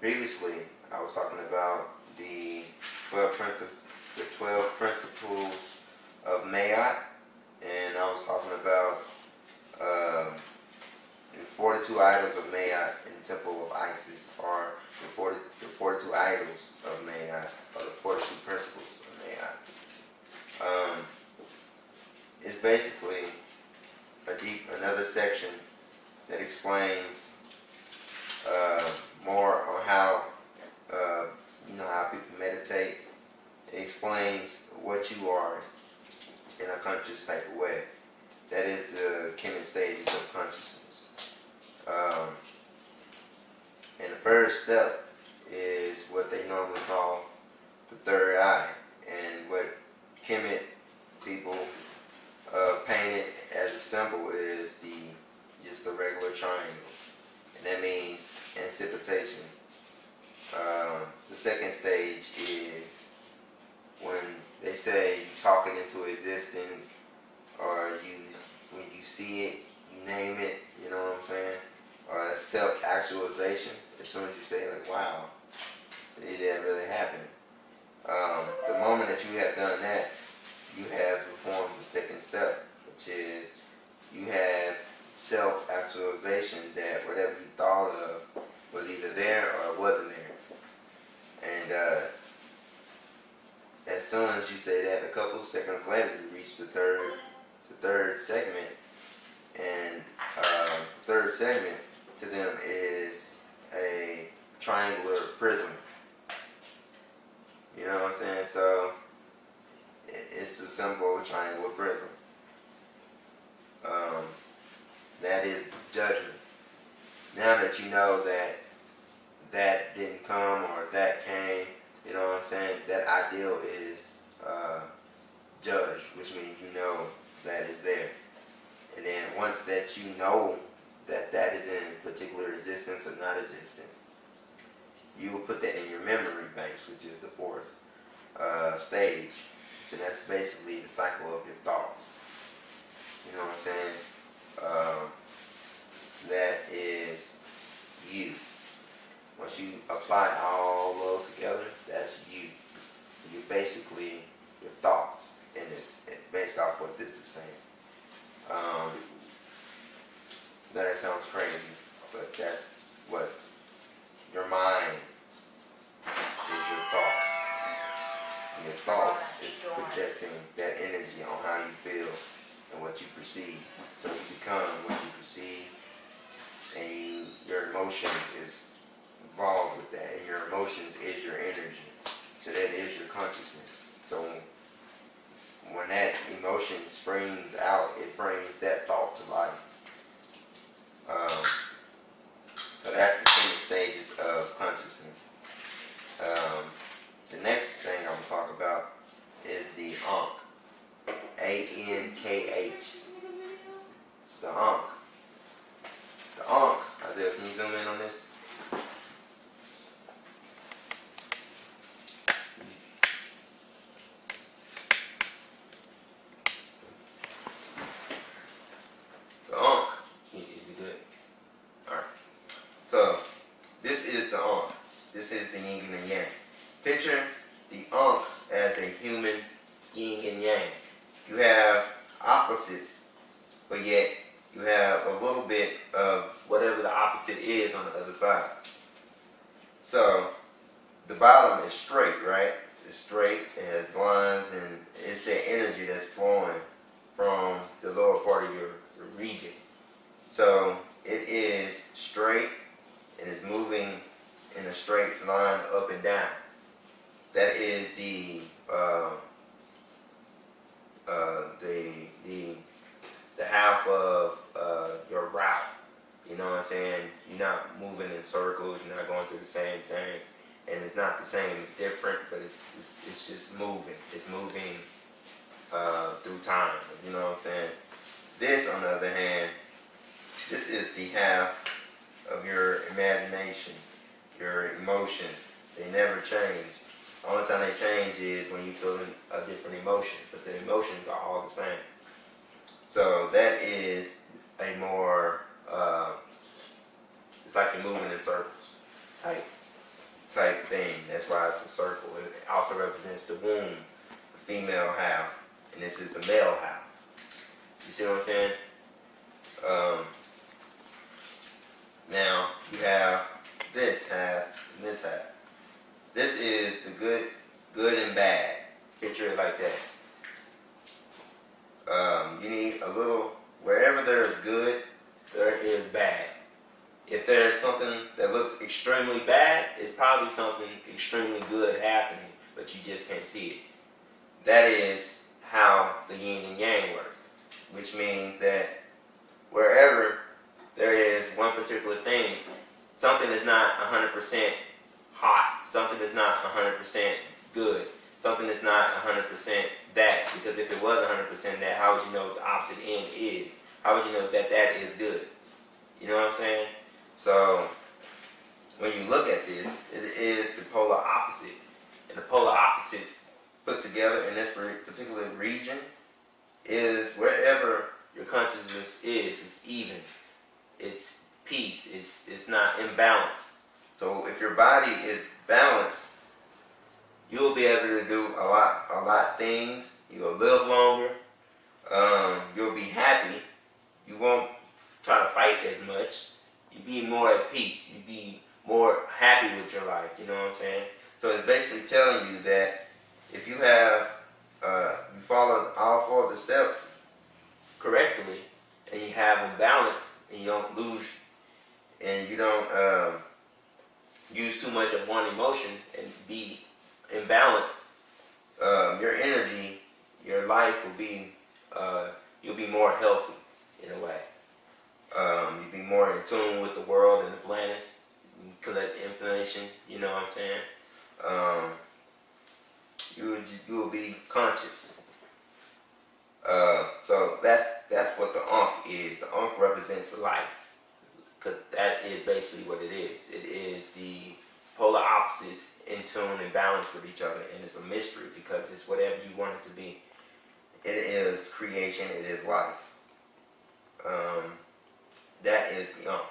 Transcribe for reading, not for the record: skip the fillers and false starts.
Previously, I was talking about the 12 principles of Mayat, and I was talking about the 42 idols of Mayat in the Temple of Isis, or the 42 idols of Mayat, or the 42 principles of Mayat. It's basically another section that explains more on how how people meditate. It explains what you are in a conscious type of way. That is the Khemet stages of consciousness. And the first step is what they normally call the third eye, and what Khemet people painted as a symbol is just the regular triangle, and that means anticipation. The second stage is when they say you talk it into existence, or when you see it, you name it, you know what I'm saying? Or that's self-actualization. As soon as you say, like, wow, did that really happen? The moment that you have done that, you have performed the second step, which is you have self-actualization that whatever you thought of was either there or it wasn't there. And as soon as you say that, a couple seconds later, you reach the third segment, and the third segment to them is a triangular prism. You know what I'm saying? So it's a simple triangular prism. That is judgment. Now that you know that didn't come or that came, you know what I'm saying? That ideal is judged, which means you know that is there. And then once that you know that is in particular existence or not existence, you will put that in your memory banks, which is the fourth stage. So that's basically the cycle of your thoughts. You know what I'm saying? That is you. Once you apply all those together, that's you. You're basically your thoughts, and it's based off what this is saying. That sounds crazy, but that's what your mind is. Your thoughts. Your thoughts is projecting that energy on how you feel and what you perceive. So you become what you perceive, and your emotions is involved with that, and your emotions is your energy. So that is your consciousness. So when that emotion springs out, it brings that thought to life. So that's the 10 stages of consciousness. The next thing I'm going to talk about is the Ankh. A-N-K-H. It's the Ankh. The Ankh. Isaiah, can you zoom in on this? The Ankh. Is it good? Alright. So, this is the Ankh. This is the yin and yang. Picture the Ankh as a human yin and yang. You have opposites, but yet you have a little bit of whatever the opposite is on the other side. So, the bottom is straight, right? It's straight, it has lines, and it's the energy that's flowing from the lower part of your region. So, it is straight and is moving in a straight line up and down. That is the half of your route. You know what I'm saying? You're not moving in circles. You're not going through the same thing, and it's not the same. It's different, but it's just moving. It's moving through time. You know what I'm saying? This, on the other hand, this is the half of your imagination, your emotions. They never change. The only time they change is when you feel a different emotion, but the emotions are all the same. So that is a more, it's like you're moving in circles. Right? type thing. That's why it's a circle. It also represents the womb, the female half, and this is the male half. You see what I'm saying? Now you have this half and this half. This is the good and bad. Picture it like that. You need a little, wherever there is good, there is bad. If there's something that looks extremely bad, it's probably something extremely good happening, but you just can't see it. That is how the yin and yang work, which means that wherever there is one particular thing, something is not 100% hot, something is not 100% good, something is not 100% that, because if it was 100% that, how would you know what the opposite end is? How would you know that that is good? You know what I'm saying? So, when you look at this, it is the polar opposite. And the polar opposites put together in this particular region is wherever your consciousness is, it's even. It's peace. It's not imbalanced. So if your body is balanced, you'll be able to do a lot things. You'll live longer. You'll be happy. You won't try to fight as much. You'll be more at peace. You'll be more happy with your life. You know what I'm saying? So it's basically telling you that if you have you follow all 4 of the steps correctly, and you have them balanced, and you don't lose, and you don't use too much of one emotion and be imbalanced, your energy, your life will be, you'll be more healthy in a way. You'll be more in tune with the world and the planets. You collect information, you know what I'm saying? You will be conscious. So that's what the Ankh is. The Ankh represents life, because that is basically what it is. It is the polar opposites in tune and balance with each other, and it's a mystery because it's whatever you want it to be. It is creation. It is life. That is the Ankh.